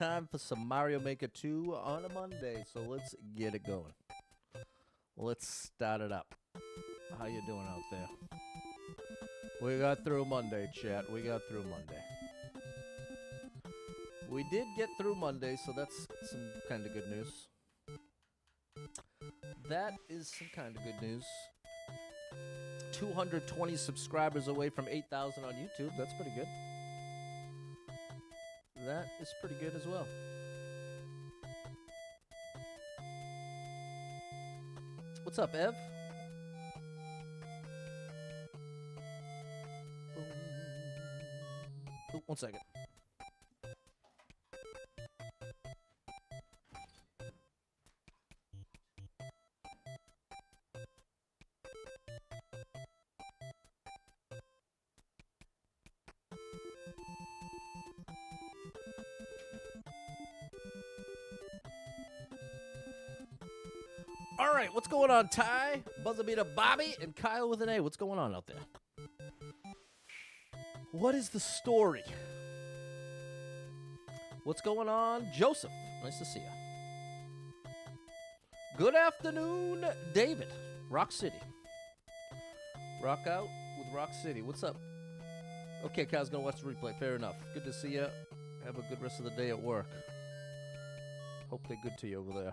Time for some Mario Maker 2 on a Monday, so let's get it going. Let's start it up. How you doing out there? We got through Monday, chat. We got through Monday. We did get through Monday, so that's some kind of good news. That is some kind of good news. 220 subscribers away from 8,000 on YouTube. That's pretty good. That is pretty good as well. What's up, Ev? Oh, 1 second. All right, what's going on, Ty? Buzzabita Bobby and Kyle with an A. What's going on out there? What is the story? What's going on, Joseph? Nice to see you. Good afternoon, David. Rock City. Rock out with Rock City. What's up? Okay, Kyle's gonna watch the replay. Fair enough. Good to see you. Have a good rest of the day at work. Hope they're good to you over there.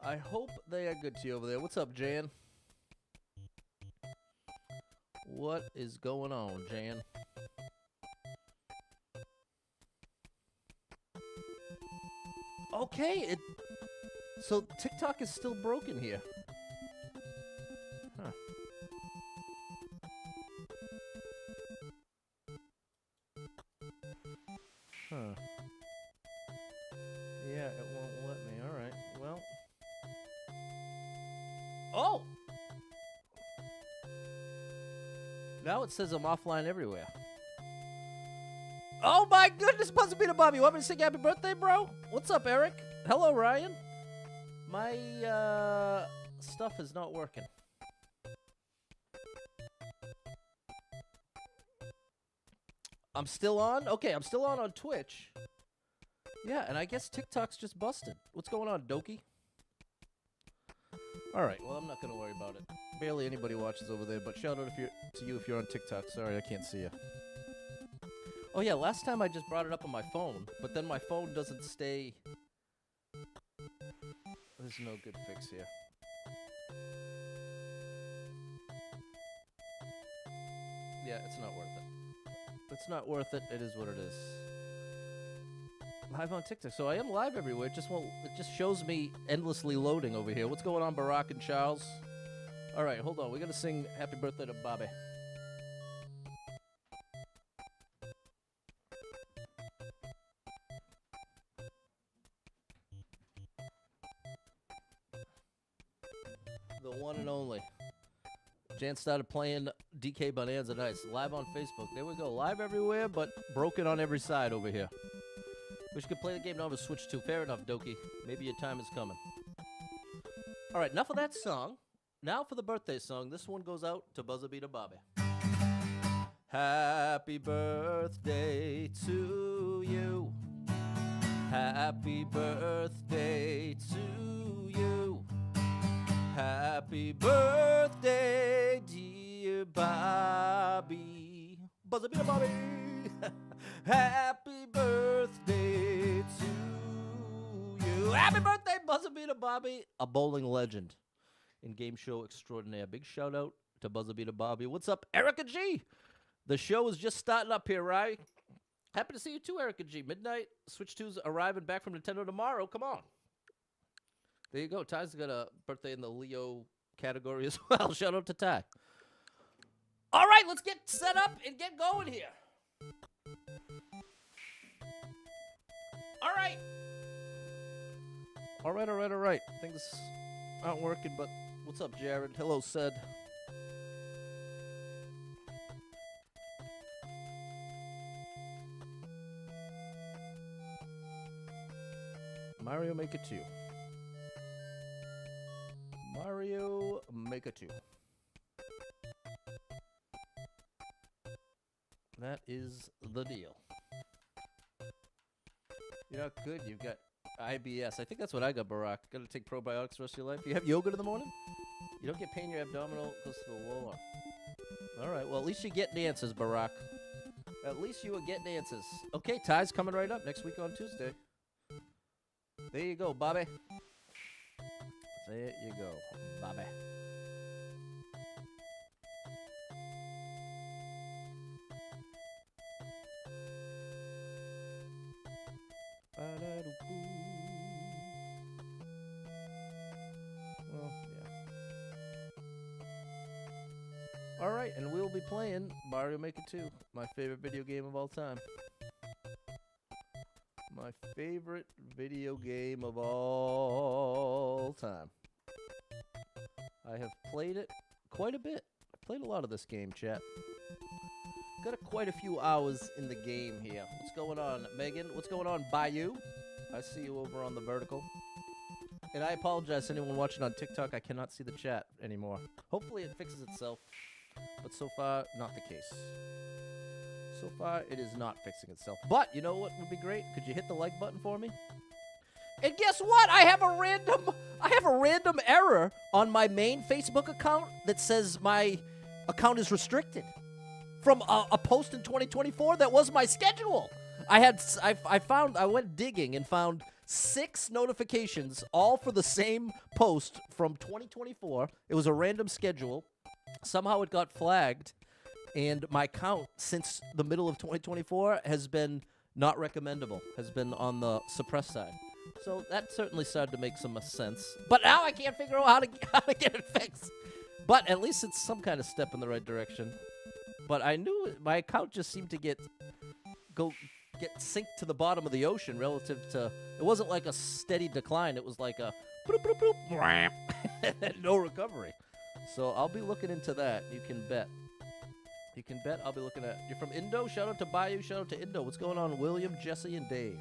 I hope they are good to you over there. What's up, Jan? What is going on, Jan? Okay, so TikTok is still broken here. Huh. Huh. Yeah, it won't let me. All right. Well. Oh! Now it says I'm offline everywhere. Oh my goodness, Buzzabita Bobby, you want me to sing happy birthday, bro? What's up, Eric? Hello, Ryan. My, stuff is not working. I'm still on? Okay, I'm still on Twitch. Yeah, and I guess TikTok's just busted. What's going on, Doki? Alright, well, I'm not going to worry about it. Barely anybody watches over there, but shout out to you if you're on TikTok. Sorry, I can't see you. Oh, yeah, last time I just brought it up on my phone, but then my phone doesn't stay... There's no good fix here. Yeah, it's not worth it. It's not worth it. It is what it is. Live on TikTok. So I am live everywhere. It just shows me endlessly loading over here. What's going on, Barack and Charles? All right, hold on. We got to sing happy birthday to Bobby. The one and only. Jan started playing DK Bonanza Nights live on Facebook. There we go. Live everywhere, but broken on every side over here. Wish you could play the game now with Switch 2. Fair enough, Doki. Maybe your time is coming. All right, enough of that song. Now for the birthday song. This one goes out to Buzzabita Bobby. Happy birthday to you. Happy birthday to you. Happy birthday, dear Bobby. Buzzabita Bobby. Happy birthday to you. Happy birthday, Buzzabita Bobby. A bowling legend and game show extraordinaire. Big shout out to Buzzabita Bobby. What's up, Erica G? The show is just starting up here, right? Happy to see you too, Erica G. Midnight Switch 2's arriving back from Nintendo tomorrow. Come on. There you go. Ty's got a birthday in the Leo category as well. Shout out to Ty. All right, let's get set up and get going here. All right. All right. Things aren't working, but what's up, Jared? Hello, Sed. Mario Maker 2. Mario Maker 2. That is the deal. You're not good. You've got IBS. I think that's what I got, Barack. Got to take probiotics the rest of your life. You have yogurt in the morning? You don't get pain in your abdominal, goes to the lower. All right. Well, at least you're getting answers, Barack. At least you were getting answers. Okay, Ty's coming right up next week on Tuesday. There you go, Bobby. There you go, Bobby. Well, yeah. All right, and we'll be playing Mario Maker 2, my favorite video game of all time. My favorite video game of all time. I have played it quite a bit. I played a lot of this game, chat. Got quite a few hours in the game here. What's going on, Megan? What's going on, Bayou? I see you over on the vertical. And I apologize to anyone watching on TikTok. I cannot see the chat anymore. Hopefully it fixes itself. But so far, not the case. So far, it is not fixing itself. But you know what would be great? Could you hit the like button for me? And guess what? I have a random error on my main Facebook account that says my account is restricted from a post in 2024 that was my schedule. I went digging and found 6 notifications, all for the same post from 2024. It was a random schedule. Somehow it got flagged, and my count since the middle of 2024 has been not recommendable, has been on the suppressed side. So that certainly started to make some sense. But now I can't figure out how to get it fixed. But at least it's some kind of step in the right direction. But I knew my account just seemed to get sink to the bottom of the ocean relative to, it wasn't like a steady decline. It was like a bloop, bloop, bloop, no recovery. So I'll be looking into that. You can bet. You can bet I'll be looking at. You're from Indo? Shout out to Bayou. Shout out to Indo. What's going on, William, Jesse, and Dave?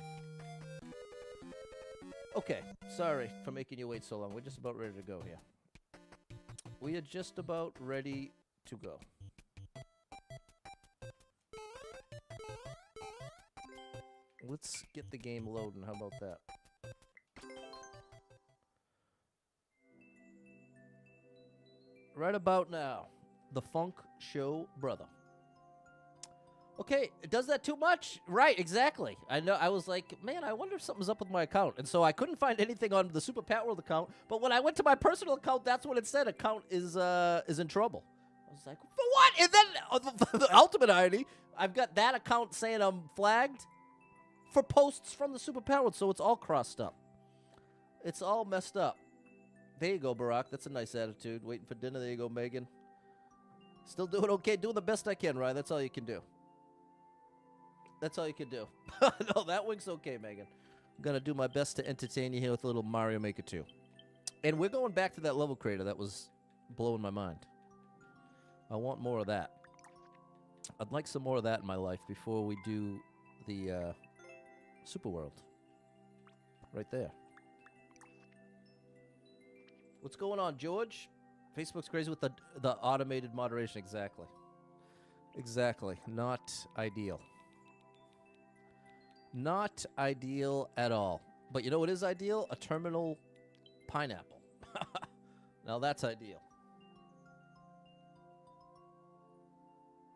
Okay. Sorry for making you wait so long. We're just about ready to go here. We are just about ready to go. Let's get the game loading. How about that? Right about now, the Funk Show Brother. Okay, does that too much? Right, exactly. I know. I was like, man, I wonder if something's up with my account. And so I couldn't find anything on the Super Pat World account. But when I went to my personal account, that's what it said. Account is in trouble. I was like, for what? And then the ultimate irony, I've got that account saying I'm flagged for posts from the Super Pat World. So it's all crossed up. It's all messed up. There you go, Barack. That's a nice attitude. Waiting for dinner. There you go, Megan. Still doing okay. Doing the best I can, Ryan. That's all you can do. That's all you can do. No, that wink's okay, Megan. I'm going to do my best to entertain you here with a little Mario Maker 2. And we're going back to that level creator that was blowing my mind. I want more of that. I'd like some more of that in my life before we do the Super World. Right there. What's going on, George? Facebook's crazy with the automated moderation. Exactly. Exactly. Not ideal. Not ideal at all. But you know what is ideal? A terminal pineapple. Now that's ideal.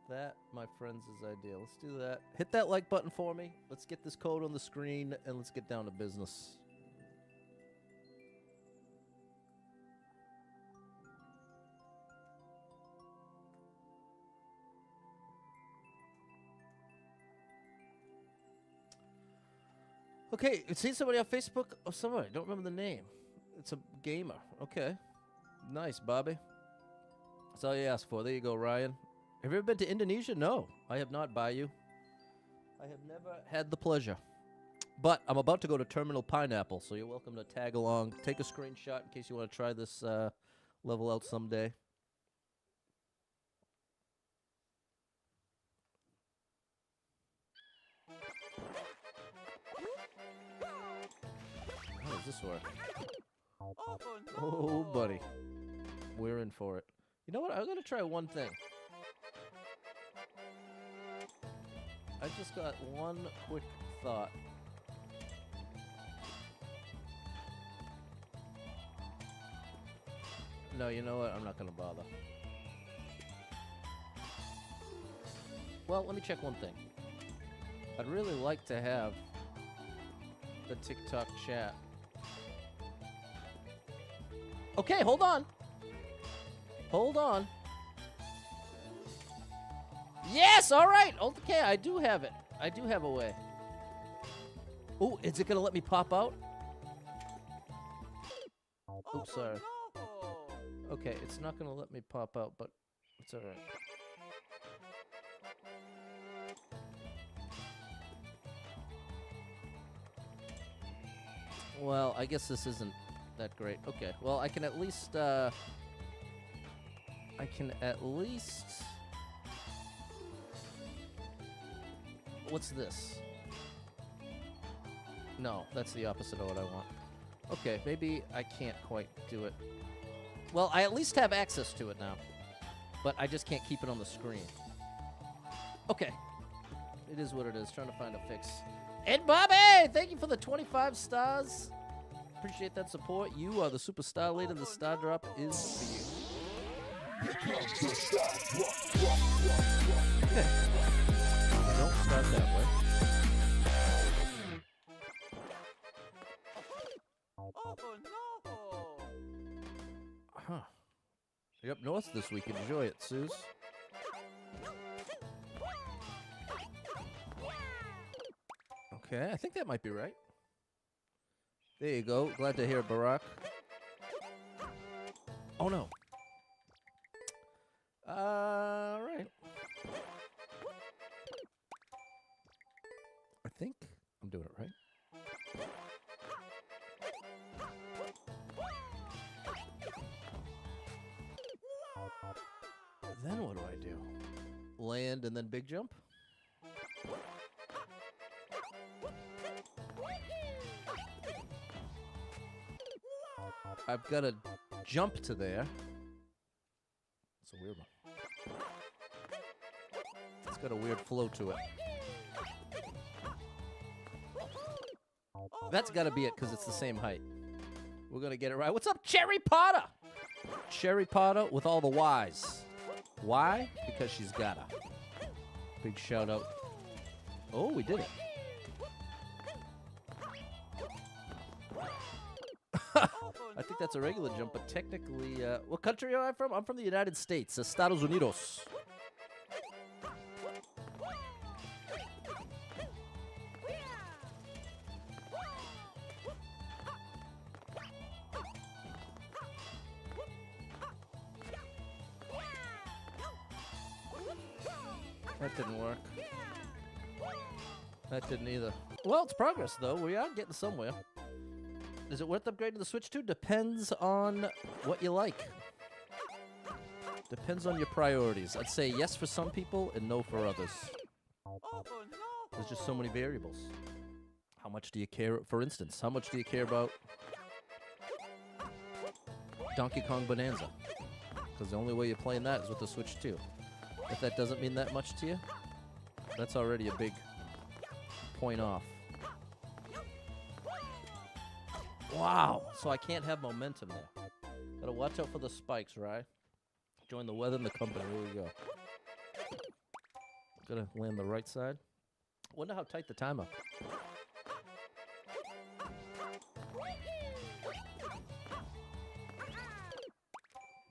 That, my friends, is ideal. Let's do that. Hit that like button for me. Let's get this code on the screen, and let's get down to business. Okay, see somebody on Facebook? Oh, somebody. I don't remember the name. It's a gamer. Okay. Nice, Bobby. That's all you asked for. There you go, Ryan. Have you ever been to Indonesia? No, I have not, Bayou. I have never had the pleasure. But I'm about to go to Terminal Pineapple, so you're welcome to tag along. Take a screenshot in case you want to try this level out someday. How does this work? Oh, buddy. We're in for it. You know what? I'm going to try one thing. I just got one quick thought. No, you know what? I'm not going to bother. Well, let me check one thing. I'd really like to have the TikTok chat. Okay, hold on. Hold on. Yes, all right. Okay, I do have it. I do have a way. Oh, is it going to let me pop out? Oops, sorry. Okay, it's not going to let me pop out, but it's all right. Well, I guess this isn't that great. Okay, well, I can at least, What's this? No, that's the opposite of what I want. Okay, maybe I can't quite do it. Well, I at least have access to it now. But I just can't keep it on the screen. Okay. It is what it is. Trying to find a fix. Ed Bobby! Thank you for the 25 stars. Appreciate that support. You are the superstar leader. The star drop is for you. Don't start that way. Huh. You're up north this week. Enjoy it, Suze. Okay, I think that might be right. There you go. Glad to hear it, Barack. Oh, no. All right. I think I'm doing it right. Then what do I do? Land and then big jump? I've got to jump to there. It's a weird one. It's got a weird flow to it. That's got to be it because it's the same height. We're going to get it right. What's up, Cherry Potter? Cherry Potter with all the Y's. Why? Because she's gotta. Big shout out. Oh, we did it. I think that's a regular jump, but technically, what country am I from? I'm from the United States, Estados Unidos. That didn't work. That didn't either. Well, it's progress, though. We are getting somewhere. Is it worth upgrading the Switch to? Depends on what you like. Depends on your priorities. I'd say yes for some people and no for others. There's just so many variables. How much do you care, for instance, how much do you care about Donkey Kong Bonanza? Because the only way you're playing that is with the Switch 2. If that doesn't mean that much to you, that's already a big point off. Wow, so I can't have momentum there. Gotta watch out for the spikes, right? Join the weather and the company. There we go. Gotta land the right side. Wonder how tight the timer.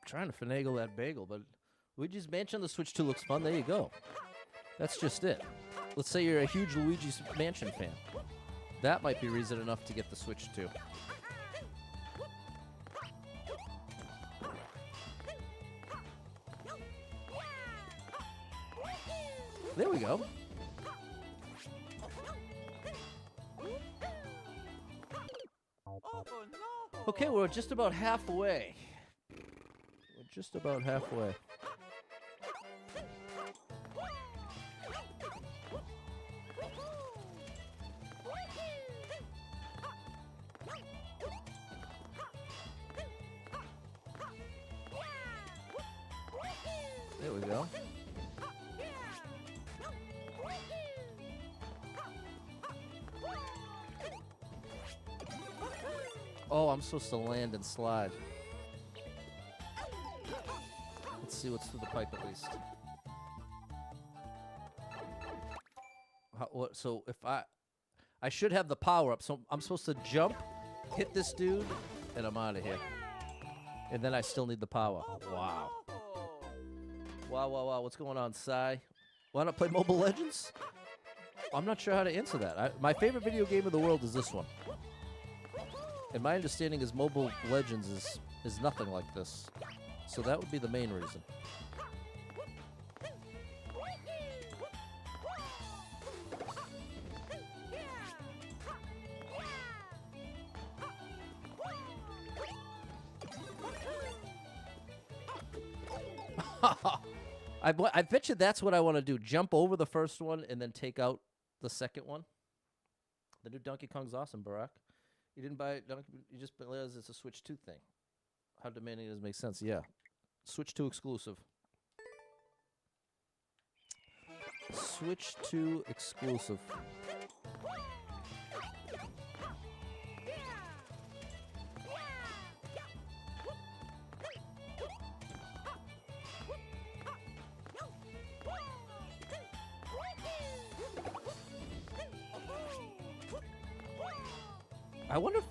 Trying to finagle that bagel, but Luigi's Mansion on the Switch 2 looks fun. There you go. That's just it. Let's say you're a huge Luigi's Mansion fan. That might be reason enough to get the Switch 2. There we go. Okay, we're just about halfway. We're just about halfway. There we go. Oh, I'm supposed to land and slide. through the pipe at least. So if I should have the power up, so I'm supposed to jump, hit this dude, and I'm out of here. And then I still need the power. Wow. Wow. What's going on, Sai? Why not play Mobile Legends? I'm not sure how to answer that. My favorite video game in the world is this one. And my understanding is Mobile Legends is nothing like this. So that would be the main reason. I bet you that's what I want to do. Jump over the first one and then take out the second one. The new Donkey Kong's awesome, Barack. You didn't buy it, Donkey. You just realized it's a Switch 2 thing. How demanding it is makes sense. Yeah. Switch 2 exclusive. Switch 2 exclusive. I wonder if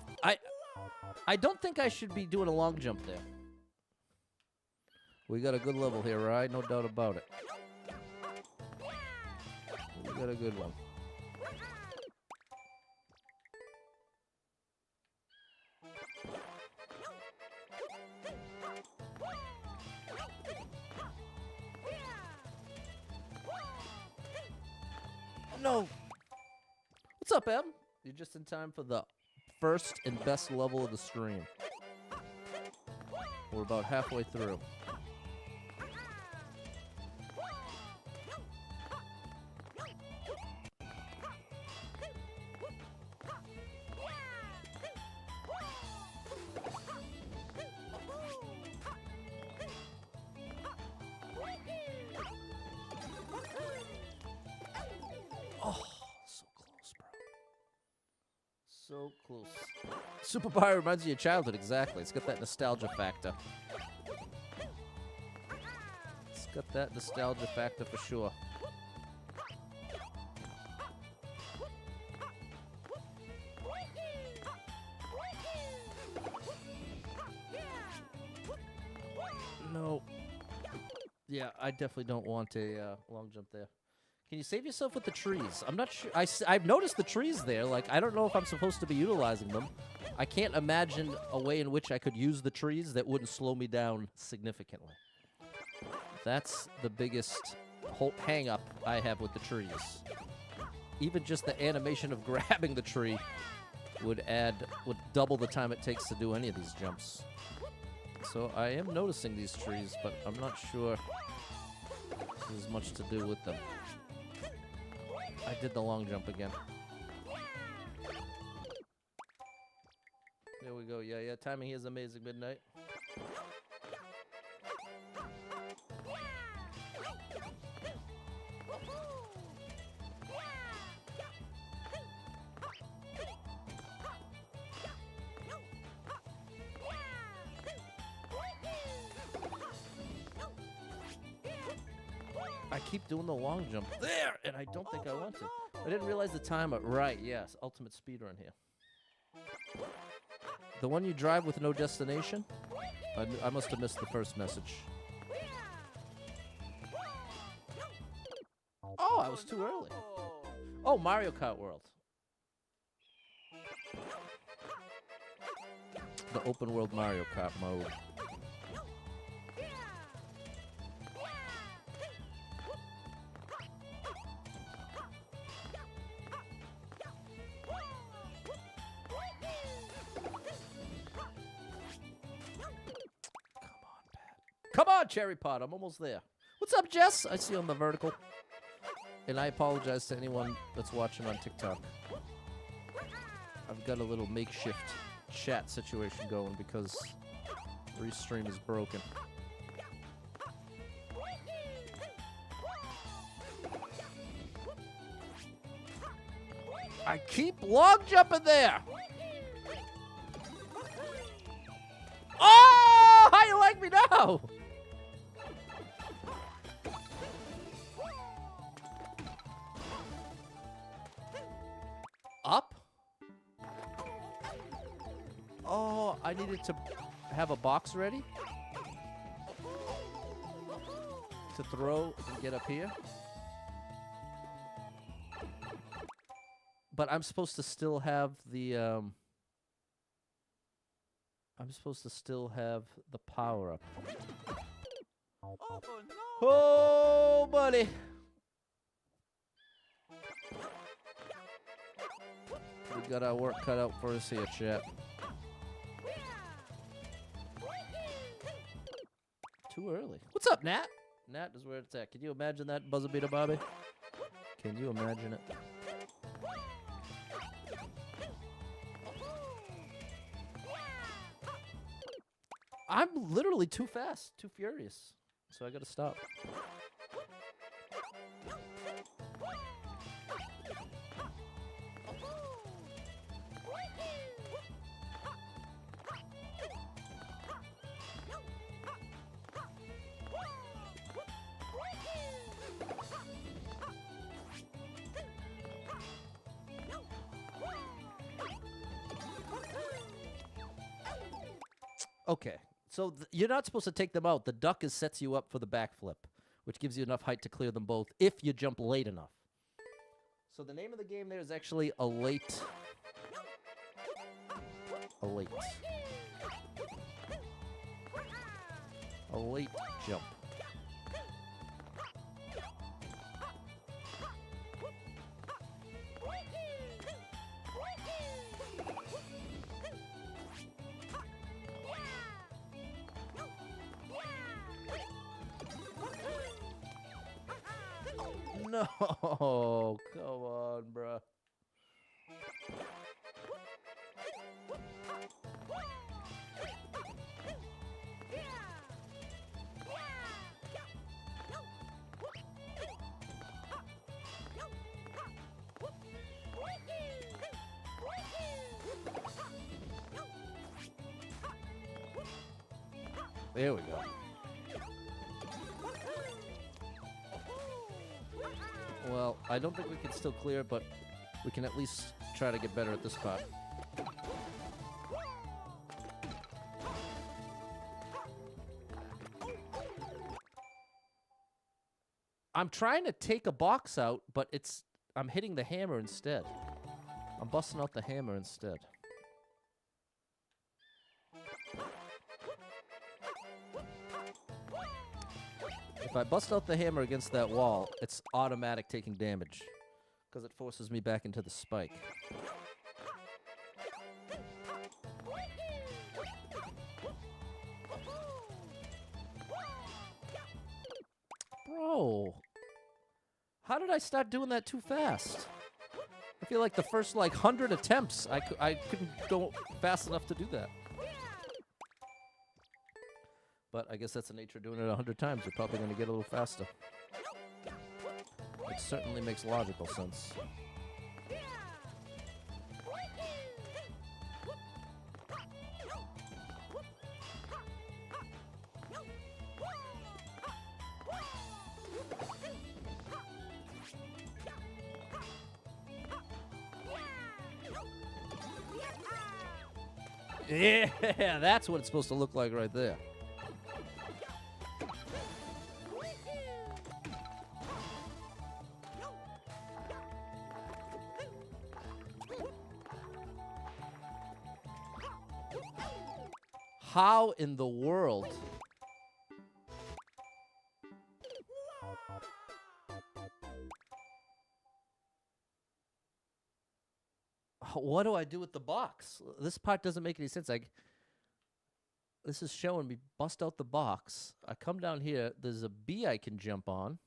I don't think I should be doing a long jump there. We got a good level here, right? No doubt about it. We got a good one. No. What's up, Em? You're just in time for the first and best level of the stream. We're about halfway through. So close. Super Mario reminds you of childhood, exactly. It's got that nostalgia factor. It's got that nostalgia factor for sure. No. Yeah, I definitely don't want a long jump there. Can you save yourself with the trees? I'm not sure. I've noticed the trees there. Like, I don't know if I'm supposed to be utilizing them. I can't imagine a way in which I could use the trees that wouldn't slow me down significantly. That's the biggest hang-up I have with the trees. Even just the animation of grabbing the tree would double the time it takes to do any of these jumps. So I am noticing these trees, but I'm not sure there's much to do with them. I did the long jump again. There we go. Yeah. Timing here is amazing. Midnight. I keep doing the long jump there, and I don't think I want to. I didn't realize the timer. Right, yes. Ultimate speedrun here. The one you drive with no destination? I must have missed the first message. Oh, I was too early. Oh, Mario Kart World. The open world Mario Kart mode. Come on, Cherry Pot. I'm almost there. What's up, Jess? I see you on the vertical. And I apologize to anyone that's watching on TikTok. I've got a little makeshift chat situation going because Restream is broken. I keep long jumping there. Oh, how you like me now? up? Oh, I needed to have a box ready to throw and get up here. But I'm supposed to still have the power up. Oh, no. Oh, buddy. We got our work cut out for us here, chat. Too early. What's up, Nat? Nat is where it's at. Can you imagine that, Buzzer Beater Bobby? Can you imagine it? I'm literally too fast, too furious. So I gotta stop. Okay, so you're not supposed to take them out. The duck sets you up for the backflip, which gives you enough height to clear them both if you jump late enough. So the name of the game there is actually a late jump. No, come on, bruh. There we go. Well, I don't think we can still clear, but we can at least try to get better at this part. I'm trying to take a box out, but I'm hitting the hammer instead. I'm busting out the hammer instead. If I bust out the hammer against that wall, it's automatic taking damage, because it forces me back into the spike. Bro, how did I start doing that too fast? I feel like the first, 100 attempts, I couldn't go fast enough to do that. But I guess that's the nature of doing it 100 times. You're probably going to get a little faster. It certainly makes logical sense. Yeah, that's what it's supposed to look like right there. How in the world? What do I do with the box? This part doesn't make any sense. This is showing me bust out the box. I come down here. There's a bee I can jump on.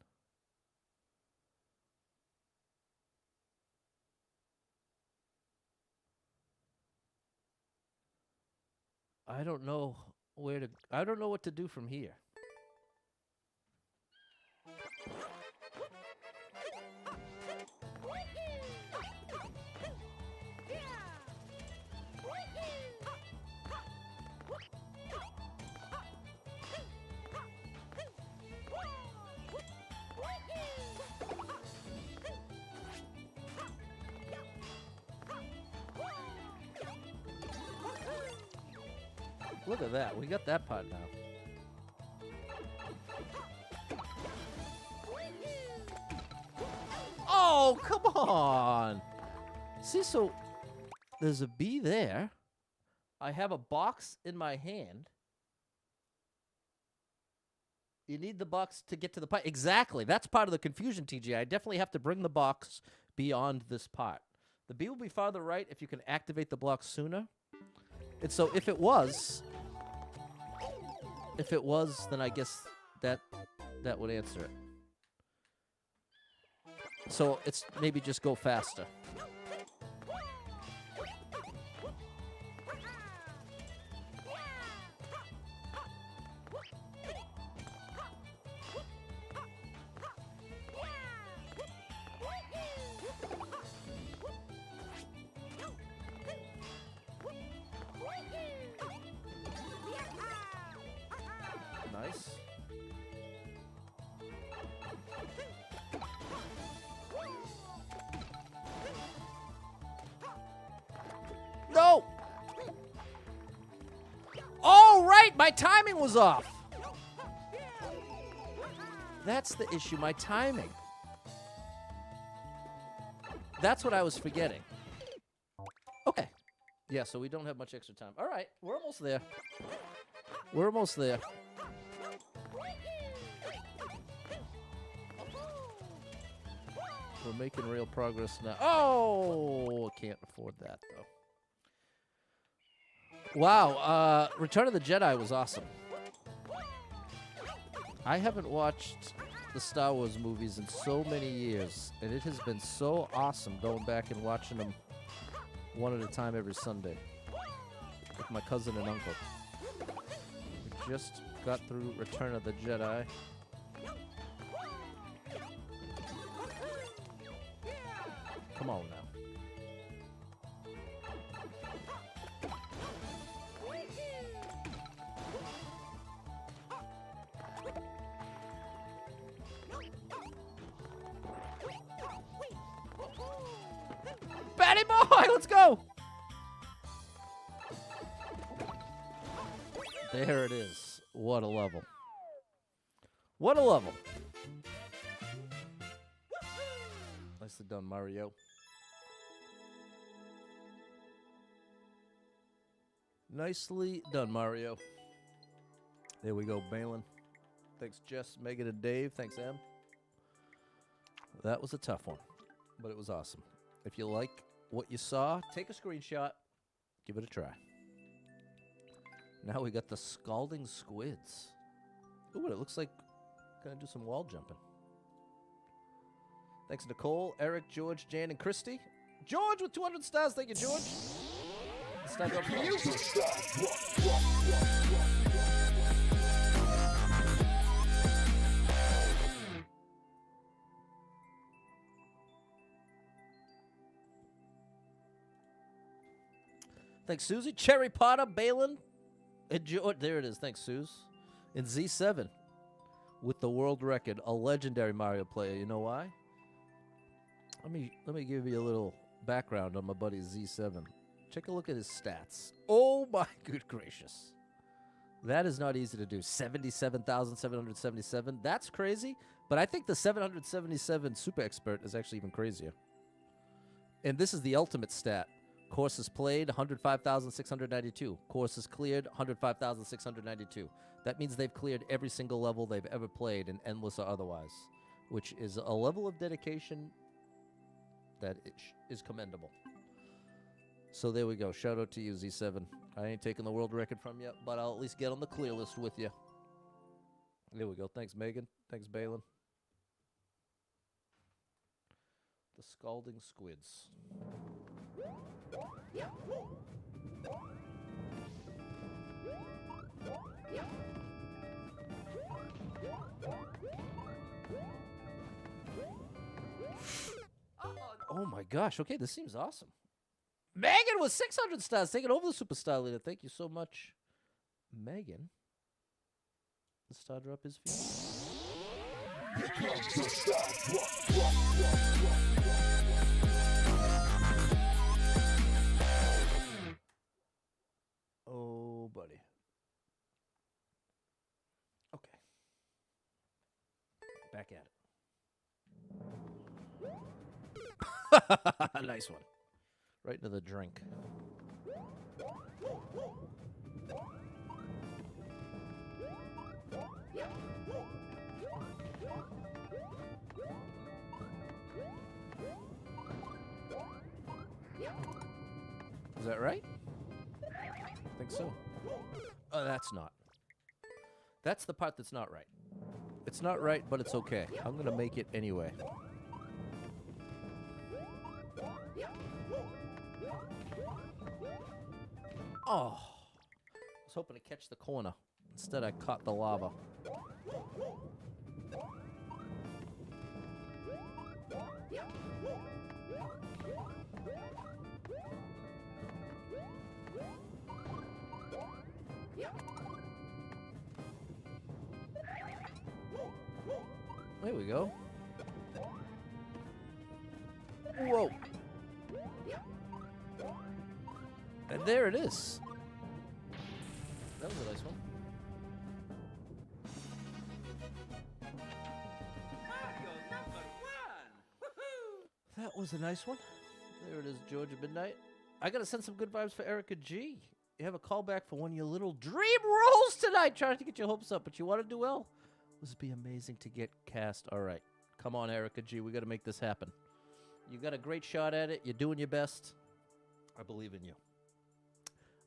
I don't know I don't know what to do from here. Look at that. We got that part now. Oh, come on. See, so there's a bee there. I have a box in my hand. You need the box to get to the pipe. Exactly. That's part of the confusion, TJ. I definitely have to bring the box beyond this part. The bee will be farther right if you can activate the block sooner. And so if it was, then I guess that would answer it. So it's maybe just go faster. Nice. No! Oh, right! My timing was off! That's the issue, my timing. That's what I was forgetting. Okay. Yeah, so we don't have much extra time. All right, we're almost there. We're almost there. We're making real progress now. Oh, can't afford that, though. Wow, Return of the Jedi was awesome. I haven't watched the Star Wars movies in so many years, and it has been so awesome going back and watching them one at a time every Sunday with my cousin and uncle. We just got through Return of the Jedi. Come on now. Batty boy, let's go! There it is. What a level. What a level. Nicely done, Mario. Nicely done, Mario. There we go, Balin. Thanks, Jess, Megan, and Dave. Thanks, Em. That was a tough one, but it was awesome. If you like what you saw, take a screenshot. Give it a try. Now we got the Scalding Squids. Ooh, it looks like gonna do some wall jumping. Thanks, Nicole, Eric, George, Jan, and Christy. George with 200 stars. Thank you, George. Star drop for you. Thanks, Susie. Cherry Potter, Balin, and George. There it is. Thanks, Suze. And Z7 with the world record, a legendary Mario player. You know why? Let me give you a little background on my buddy Z7. Take a look at his stats. Oh my good gracious. That is not easy to do. 77,777. That's crazy. But I think the 777 Super Expert is actually even crazier. And this is the ultimate stat. Courses played, 105,692. Courses cleared, 105,692. That means they've cleared every single level they've ever played, in endless or otherwise, which is a level of dedication that is commendable. So there we go. Shout out to you, Z7. I ain't taking the world record from you, but I'll at least get on the clear list with you. There we go. Thanks, Megan. Thanks, Balin. The Scalding Squids. Oh my gosh. Okay, this seems awesome. Megan with 600 stars, taking over the superstar leader. Thank you so much, Megan. The star drop is for you. Oh, buddy. Back at it. Nice one. Right into the drink. Is that right? I think so. Oh, that's not. That's the part that's not right. It's not right, but it's okay. I'm going to make it anyway. Oh. I was hoping to catch the corner. Instead, I caught the lava. There we go. Whoa. And there it is. That was a nice one. Mario #1. Woohoo! That was a nice one. There it is, Georgia Midnight. I gotta send some good vibes for Erica G. You have a callback for one of your little dream roles tonight, trying to get your hopes up, but you want to do well. This would be amazing to get cast. All right, come on, Erica G. We gotta make this happen. You got a great shot at it. You're doing your best. I believe in you.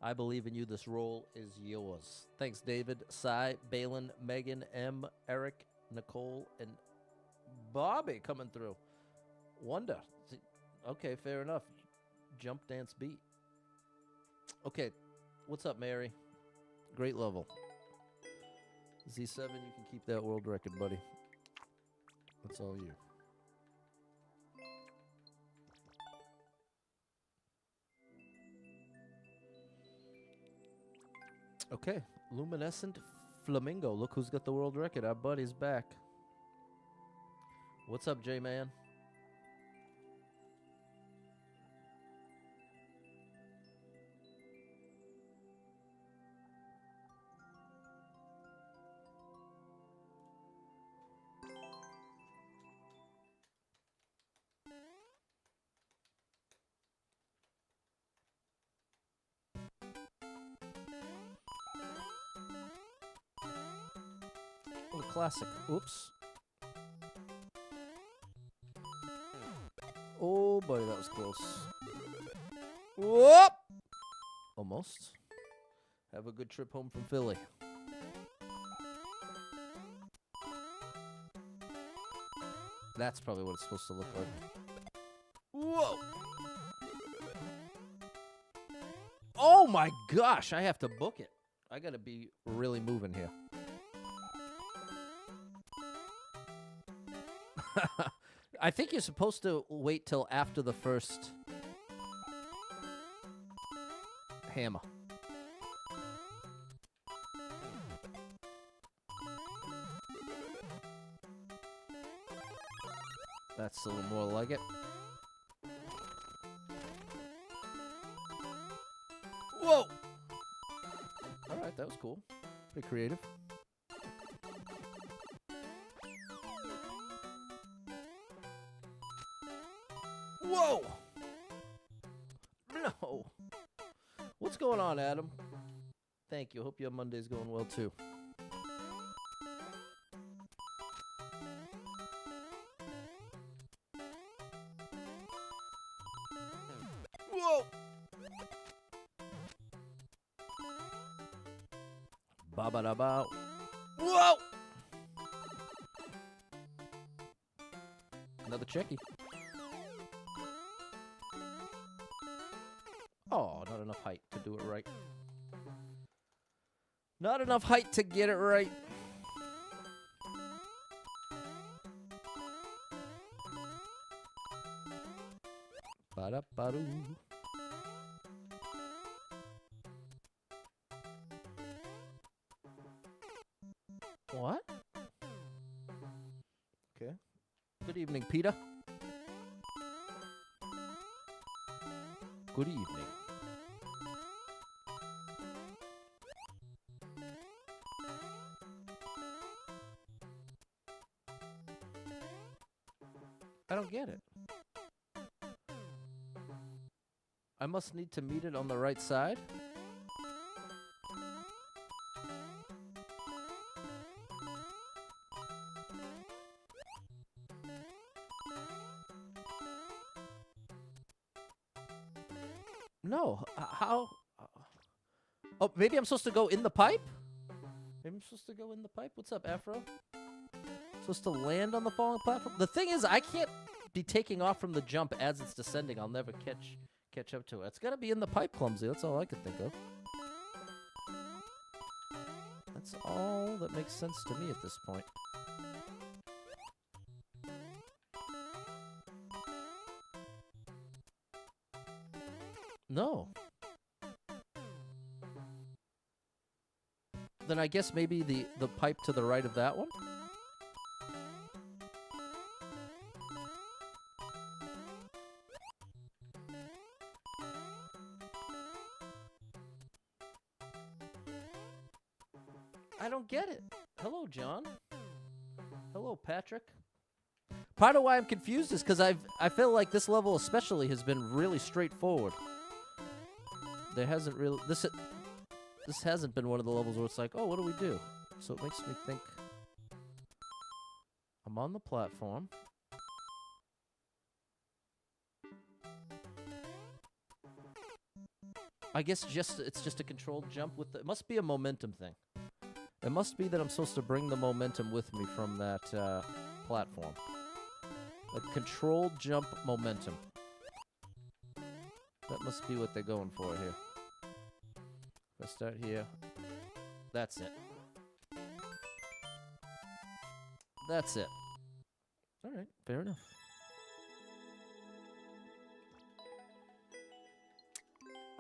I believe in you. This role is yours. Thanks, David, Cy, Balin, Megan, M, Eric, Nicole, and Bobby coming through. Wonder. Okay, fair enough. Jump dance beat. Okay, what's up, Mary? Great level. Z7, you can keep that world record, buddy. That's all you. Okay, Luminescent Flamingo. Look who's got the world record. Our buddy's back. What's up, J-Man? Oh, the classic. Oops. Oh, buddy, that was close. Whoop! Almost. Have a good trip home from Philly. That's probably what it's supposed to look like. Whoa! Oh my gosh, I have to book it. I gotta be really moving here. I think you're supposed to wait till after the first hammer. That's a little more like it. Whoa! Alright, that was cool. Pretty creative. Whoa! No. What's going on, Adam? Thank you. Hope your Monday's going well, too. Whoa! Ba-ba-da-ba. Whoa! Another checkie. Oh, not enough height to do it right. Not enough height to get it right. Ba-da-ba-doo. What? Okay. Good evening, Peter. Good evening. don't get it. I must need to meet it on the right side. No, how? Oh, maybe I'm supposed to go in the pipe? Maybe I'm supposed to go in the pipe? What's up, Afro? Supposed to land on the falling platform? The thing is, I can't be taking off from the jump as it's descending. I'll never catch up to it. It's got to be in the pipe, Clumsy. That's all I could think of. That's all that makes sense to me at this point. No. Then I guess maybe the pipe to the right of that one? I don't get it. Hello, John. Hello, Patrick. Part of why I'm confused is because I feel like this level especially has been really straightforward. There hasn't really this hasn't been one of the levels where it's like, oh, what do we do? So it makes me think I'm on the platform. I guess it's just a controlled jump with it must be a momentum thing. It must be that I'm supposed to bring the momentum with me from that platform. A controlled jump momentum. That must be what they're going for here. If I start here, that's it. That's it. All right, fair enough.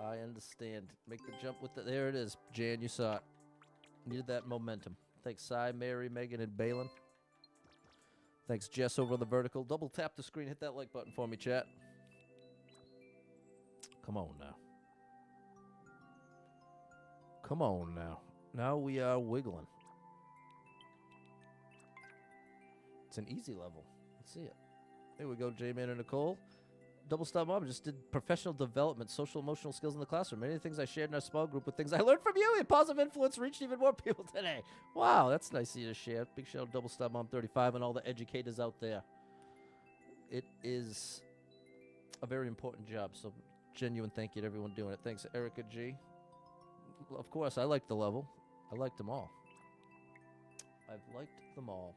I understand. Make the jump with the... There it is, Jan, you saw it. Needed that momentum. Thanks, Cy, Mary, Megan, and Balin. Thanks, Jess, over on the vertical. Double tap the screen. Hit that like button for me, chat. Come on now. Come on now. Now we are wiggling. It's an easy level. Let's see it. There we go, J-Man and Nicole. Double Stop Mom just did professional development, social emotional skills in the classroom. Many of the things I shared in our small group with things I learned from you. A positive influence reached even more people today. Wow, that's nice of you to share. Big shout out Double Stop Mom 35 and all the educators out there. It is a very important job, so genuine thank you to everyone doing it. Thanks, Erica G. Of course, I liked the level. I liked them all. I've liked them all.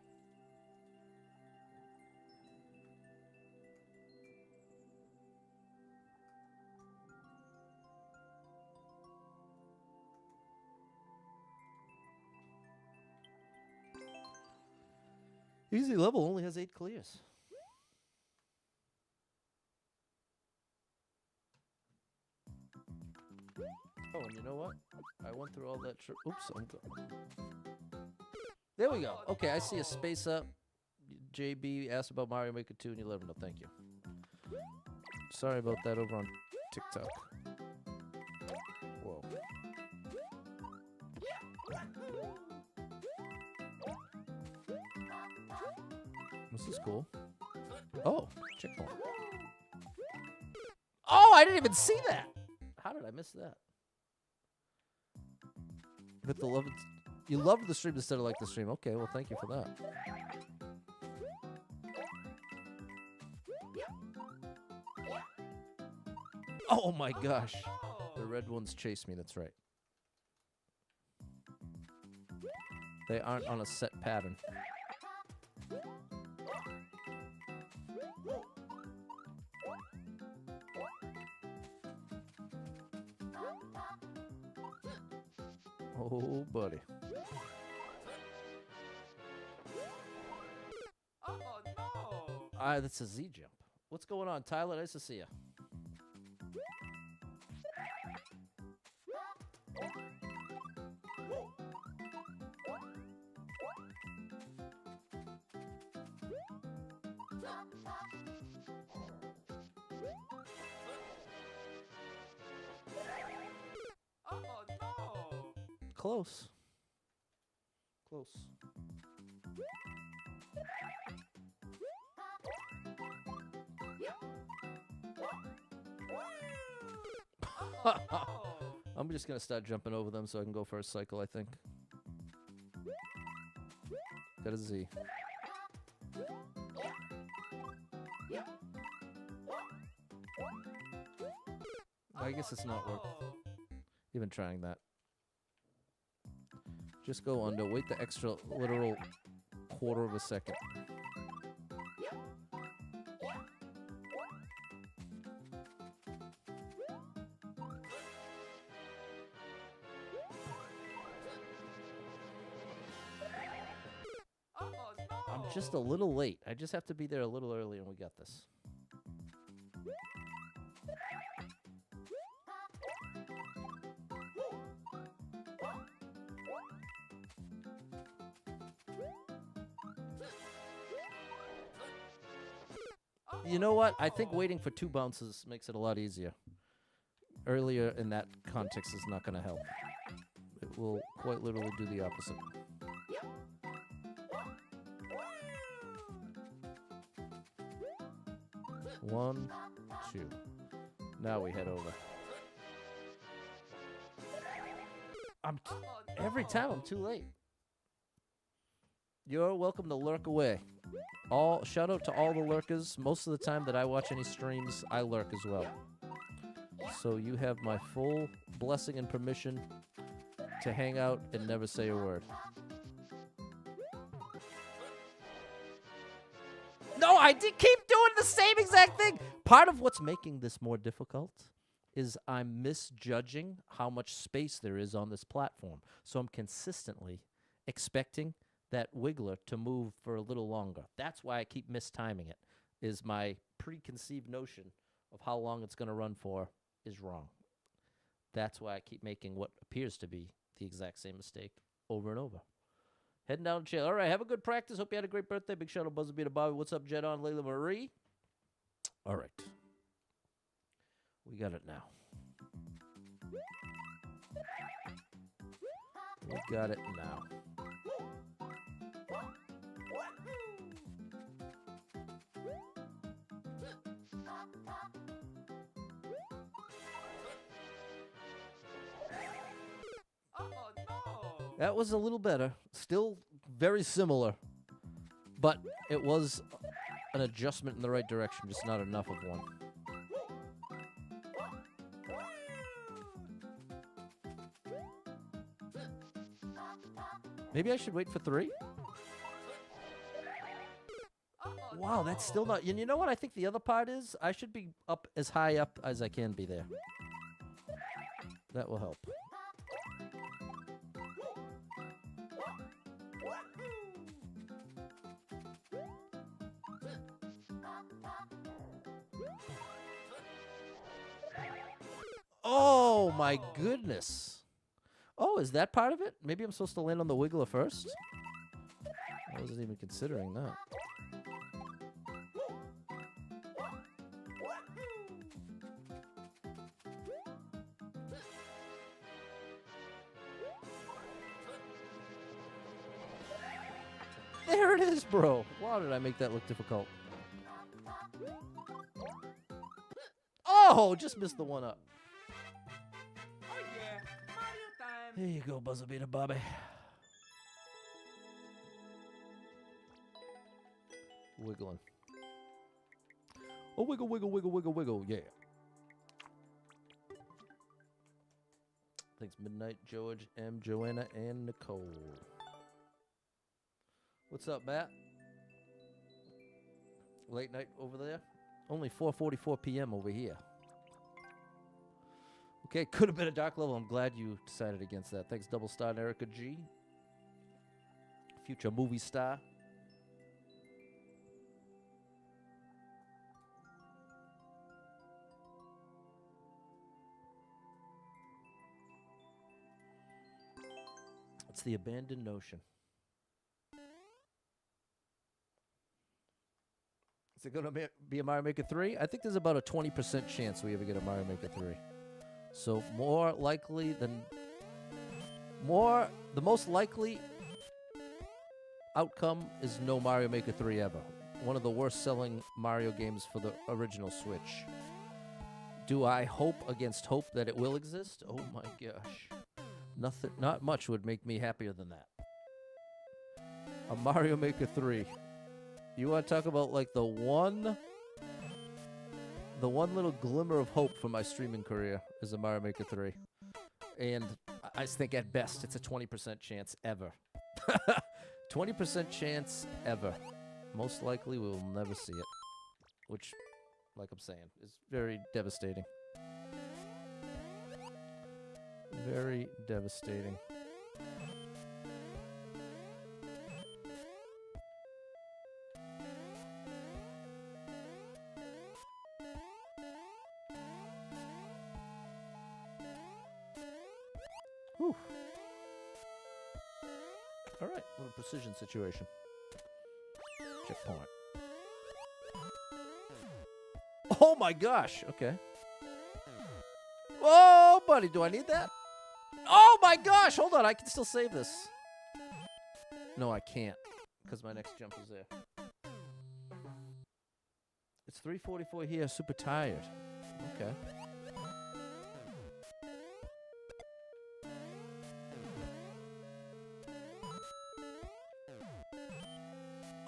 Easy level only has 8 clears. Oh, and you know what? I went through all that. Oops, I'm there we go. Okay, I see a space up. JB asked about Mario Maker 2 and you let him know. Thank you. Sorry about that over on TikTok. Whoa. This is cool. Oh, checkpoint. Oh, I didn't even see that. How did I miss that? Hit the love. You loved the stream instead of like the stream. Okay, well, thank you for that. Oh my gosh. The red ones chase me, that's right. They aren't on a set pattern. Oh, buddy. Oh, no. That's a Z jump. What's going on, Tyler? Nice to see you. Oh, no. Close. Close. I'm just going to start jumping over them so I can go for a cycle, I think. Got a Z. I guess it's not working. Even trying that. Just go under. Wait the extra literal quarter of a second. I'm just a little late. I just have to be there a little early, and we got this. You know what? I think waiting for 2 bounces makes it a lot easier. Earlier in that context is not going to help. It will quite literally do the opposite. One, 2. Now we head over. Every time I'm too late. You're welcome to lurk away. Shout out to all the lurkers. Most of the time that I watch any streams, I lurk as well. So you have my full blessing and permission to hang out and never say a word. No, I did keep doing the same exact thing. Part of what's making this more difficult is I'm misjudging how much space there is on this platform. So I'm consistently expecting that wiggler to move for a little longer. That's why I keep mistiming it, is my preconceived notion of how long it's going to run for is wrong. That's why I keep making what appears to be the exact same mistake over and over. Heading down to jail. All right, have a good practice. Hope you had a great birthday. Big shout out Buzzer Beater Bobby. What's up, Jed on Layla Marie? All right. We got it now. We got it now. That was a little better. Still very similar. But it was an adjustment in the right direction, just not enough of one. Maybe I should wait for 3? Wow, that's still not... And you know what I think the other part is? I should be up as high up as I can be there. That will help. Oh, my goodness. Oh, is that part of it? Maybe I'm supposed to land on the wiggler first? I wasn't even considering that. There it is, bro. Why did I make that look difficult? Oh, just missed the one up. Oh yeah, Mario time. Here you go, Buzzer Beater Bobby. Wiggling. Oh, wiggle, wiggle, wiggle, wiggle, wiggle. Yeah. Thanks, Midnight, George, M, Joanna, and Nicole. What's up, Matt? Late night over there? Only 4:44 p.m. over here. Okay, could have been a dark level. I'm glad you decided against that. Thanks, Double Star and Erica G. Future movie star. It's the abandoned notion. Is it going to be a Mario Maker 3? I think there's about a 20% chance we ever get a Mario Maker 3. So more likely than... The most likely outcome is no Mario Maker 3 ever. One of the worst selling Mario games for the original Switch. Do I hope against hope that it will exist? Oh my gosh. Not much would make me happier than that. A Mario Maker 3. You want to talk about like the one little glimmer of hope for my streaming career is a Mario Maker 3. And I think at best it's a 20% chance ever. 20% chance ever. Most likely we will never see it. Which, like I'm saying, is very devastating. Very devastating. Whew. All right, little precision situation. Checkpoint. Oh my gosh. Okay. Oh, buddy, do I need that? Oh my gosh. Hold on, I can still save this. No, I can't, because my next jump is there. It's 3:44 here. Super tired. Okay.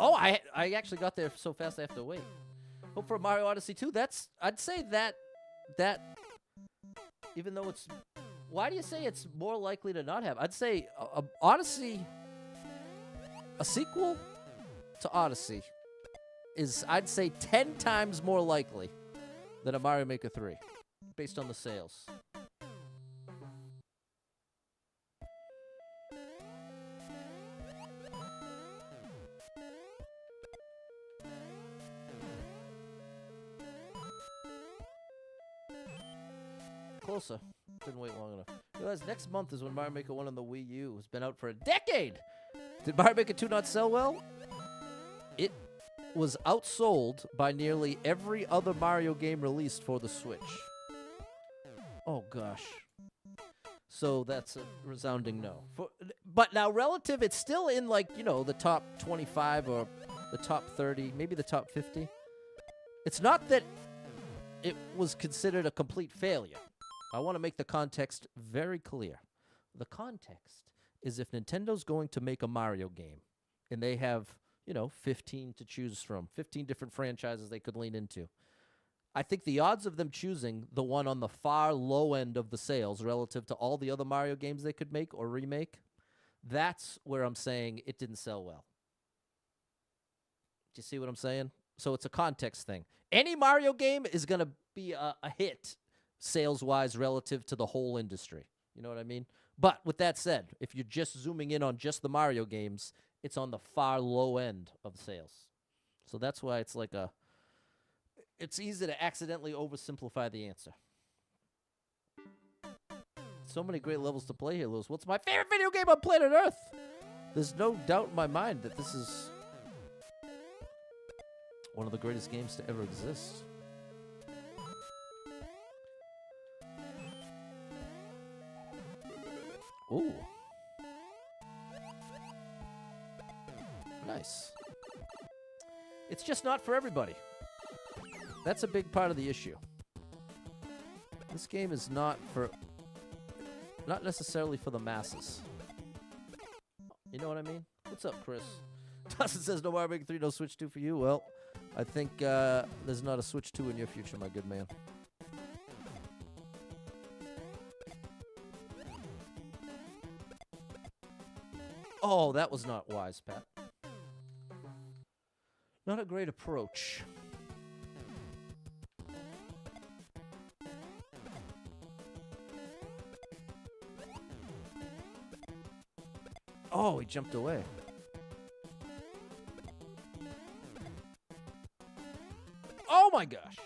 Oh, I actually got there so fast I have to wait. Hope for Mario Odyssey 2. I'd say that even though it's, why do you say it's more likely to not have? I'd say Odyssey, a sequel to Odyssey is, I'd say, 10 times more likely than a Mario Maker 3 based on the sales. Closer. Didn't wait long enough. Realize next month is when Mario Maker 1 on the Wii U has been out for a decade. Did Mario Maker 2 not sell well? It was outsold by nearly every other Mario game released for the Switch. Oh gosh. So that's a resounding no. But now relative, it's still in like, you know, the top 25 or the top 30, maybe the top 50. It's not that it was considered a complete failure. I want to make the context very clear. The context is if Nintendo's going to make a Mario game, and they have, you know, 15 to choose from, 15 different franchises they could lean into, I think the odds of them choosing the one on the far low end of the sales relative to all the other Mario games they could make or remake, that's where I'm saying it didn't sell well. Do you see what I'm saying? So it's a context thing. Any Mario game is going to be a hit sales-wise relative to the whole industry. You know what I mean? But with that said, if you're just zooming in on just the Mario games, it's on the far low end of sales. So that's why it's like it's easy to accidentally oversimplify the answer. So many great levels to play here, Lewis. What's my favorite video game on planet Earth? There's no doubt in my mind that this is one of the greatest games to ever exist. Ooh. Nice. It's just not for everybody. That's a big part of the issue. This game is not necessarily for the masses. You know what I mean? What's up, Chris? Dustin says no Mario Maker 3, no Switch 2 for you. Well, I think there's not a Switch 2 in your future, my good man. Oh, that was not wise, Pat. Not a great approach. Oh, he jumped away. Oh my gosh.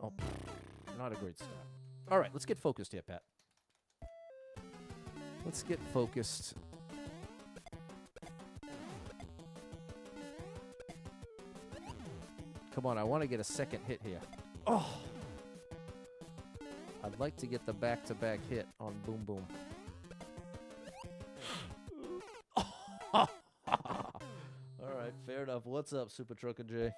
Oh, not a great start. All right, let's get focused here, Pat. Let's get focused. Come on, I want to get a second hit here. Oh! I'd like to get the back-to-back hit on Boom Boom. All right, Fair enough. What's up, Super Trucker J?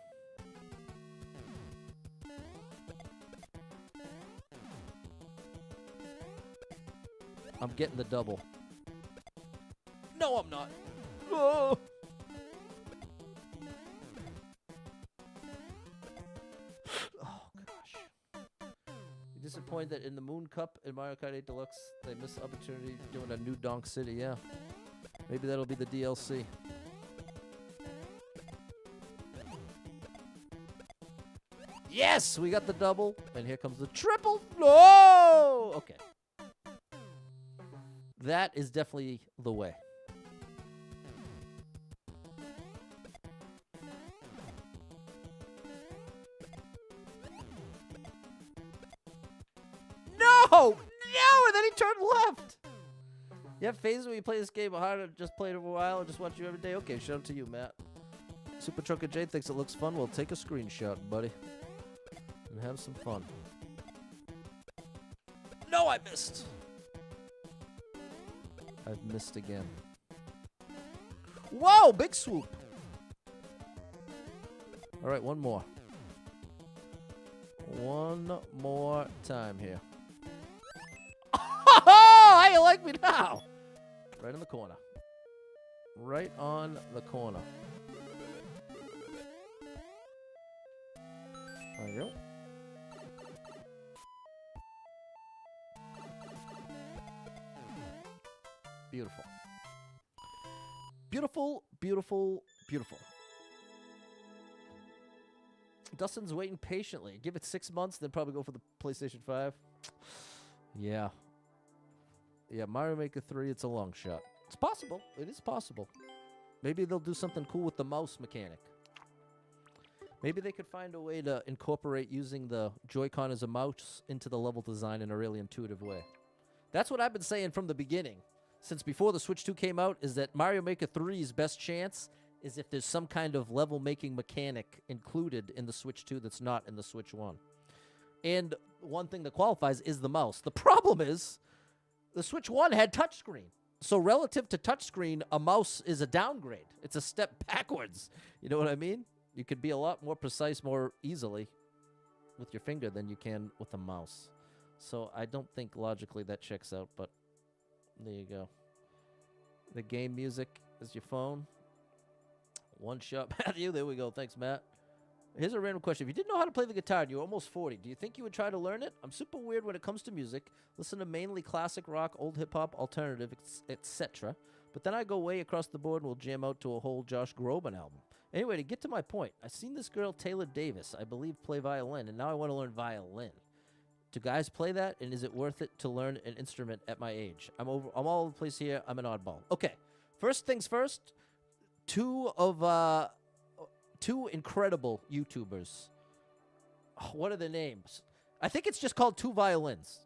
I'm getting the double. No, I'm not. Oh. Oh, gosh. You're disappointed that in the Moon Cup in Mario Kart 8 Deluxe, they missed the opportunity doing a new Donk City, yeah. Maybe that'll be the DLC. Yes, we got the double, and here comes the triple. No! Okay. That is definitely the way. No! And then he turned left! You have phases where you play this game harder, just play it a while, and just watch you every day? Okay, shout out to you, Matt. Super Trucker J thinks it looks fun. Well, take a screenshot, buddy. And have some fun. No, I missed! I've missed again. Whoa, big swoop! Alright, one more. One more time here. Oh, how you like me now? Right in the corner. Right on the corner. There you go. Beautiful. Beautiful, beautiful, beautiful. Dustin's waiting patiently. Give it 6 months, then probably go for the PlayStation 5. Yeah. Yeah, Mario Maker 3, it's a long shot. It's possible. It is possible. Maybe they'll do something cool with the mouse mechanic. Maybe they could find a way to incorporate using the Joy-Con as a mouse into the level design in a really intuitive way. That's what I've been saying from the beginning. Since before the Switch 2 came out, is that Mario Maker 3's best chance is if there's some kind of level-making mechanic included in the Switch 2 that's not in the Switch 1. And one thing that qualifies is the mouse. The problem is, the Switch 1 had touchscreen. So relative to touchscreen, a mouse is a downgrade. It's a step backwards. You know what I mean? You could be a lot more precise more easily with your finger than you can with a mouse. So I don't think logically that checks out, but there you go. The game music is your phone. One shot, Matthew. There we go. Thanks, Matt. Here's a random question. If you didn't know how to play the guitar and you're almost 40, do you think you would try to learn it? I'm super weird when it comes to music. Listen to mainly classic rock, old hip-hop, alternative, etc. But then I go way across the board and we'll jam out to a whole Josh Groban album. Anyway, to get to my point, I've seen this girl, Taylor Davis, I believe, play violin, and now I want to learn violin. Do guys play that, and is it worth it to learn an instrument at my age? I'm all over the place here. I'm an oddball. Okay, first things first, two incredible YouTubers. Oh, what are their names? I think it's just called Two Violins.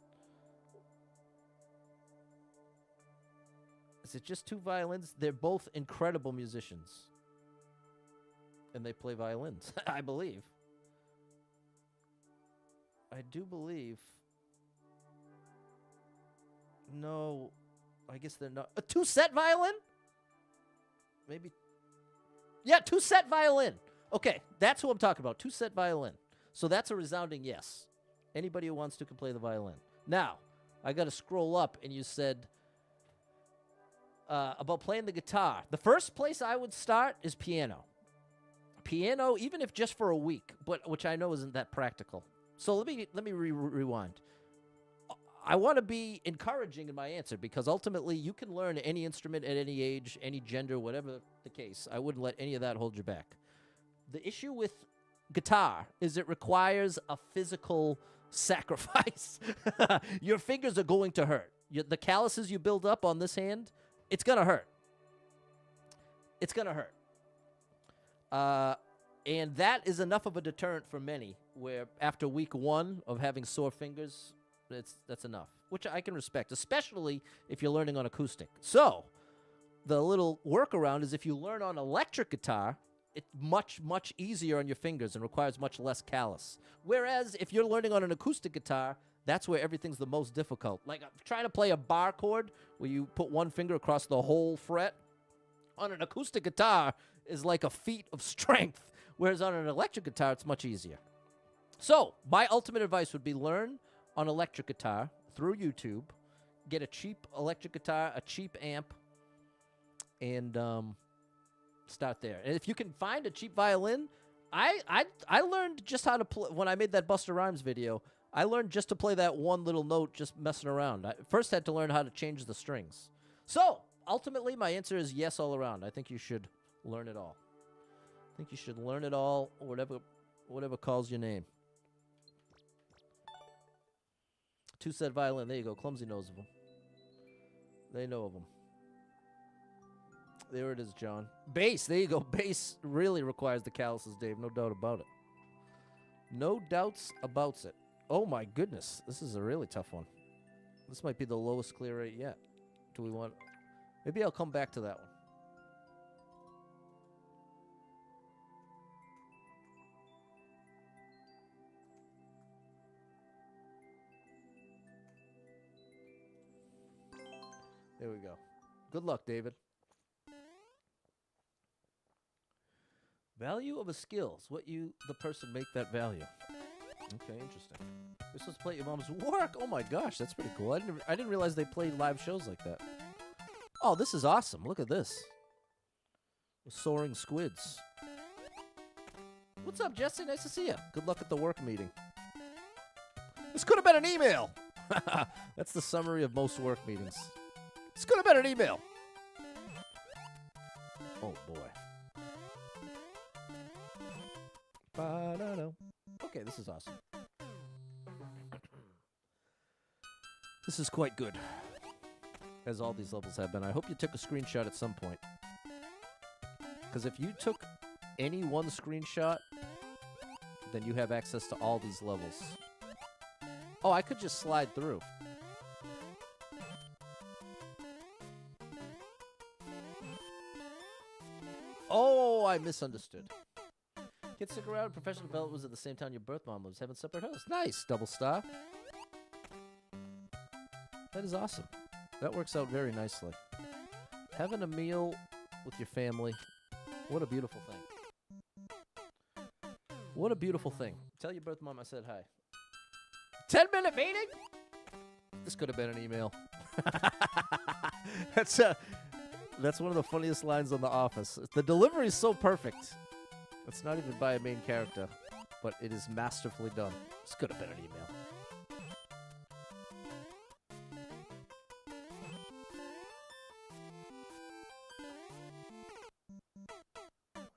Is it just Two Violins? They're both incredible musicians. And they play violins, I believe. I do believe. No, I guess they're not. A two-set violin? Maybe. Yeah, two-set violin. Okay, that's who I'm talking about. Two-set violin. So that's a resounding yes. Anybody who wants to can play the violin. Now, I got to scroll up, and you said about playing the guitar. The first place I would start is piano. Piano, even if just for a week, but which I know isn't that practical. So let me rewind. I want to be encouraging in my answer because ultimately you can learn any instrument at any age, any gender, whatever the case. I wouldn't let any of that hold you back. The issue with guitar is it requires a physical sacrifice. Your fingers are going to hurt. The calluses you build up on this hand, it's going to hurt. It's going to hurt. And that is enough of a deterrent for many, where after week one of having sore fingers, that's enough, which I can respect, especially if you're learning on acoustic. So the little workaround is if you learn on electric guitar, it's much, much easier on your fingers and requires much less callus. Whereas if you're learning on an acoustic guitar, that's where everything's the most difficult. Like trying to play a bar chord where you put one finger across the whole fret. On an acoustic guitar, is like a feat of strength, whereas on an electric guitar, it's much easier. So, my ultimate advice would be learn on electric guitar through YouTube, get a cheap electric guitar, a cheap amp, and start there. And if you can find a cheap violin, I learned just how to play when I made that Busta Rhymes video. I learned just to play that one little note just messing around. I first had to learn how to change the strings. So, ultimately, my answer is yes all around. I think you should learn it all. I think you should learn it all, whatever calls your name. Two-set violin. There you go. Clumsy knows of them. They know of them. There it is, John. Bass. There you go. Bass really requires the calluses, Dave. No doubt about it. No doubts about it. Oh, my goodness. This is a really tough one. This might be the lowest clear rate yet. Do we want... Maybe I'll come back to that one. There we go. Good luck, David. Value of a skill is what you, the person, make that value. Okay, interesting. You're supposed to play at your mom's work. Oh my gosh, that's pretty cool. I didn't realize they played live shows like that. Oh, this is awesome. Look at this. Soaring squids. What's up, Jesse? Nice to see you. Good luck at the work meeting. This could have been an email. That's the summary of most work meetings. This could have been an email. Oh, boy. Ba-da-da. Okay, this is awesome. This is quite good, as all these levels have been. I hope you took a screenshot at some point. Because if you took any one screenshot, then you have access to all these levels. Oh, I could just slide through. Oh, I misunderstood. Kids stick around. Professional development was at the same time your birth mom lives. Having separate hosts. Nice. Double star. That is awesome. That works out very nicely. Having a meal with your family. What a beautiful thing. What a beautiful thing. Tell your birth mom I said hi. 10-minute meeting? This could have been an email. That's one of the funniest lines on The Office. The delivery is so perfect. It's not even by a main character, but it is masterfully done. This could have been an email.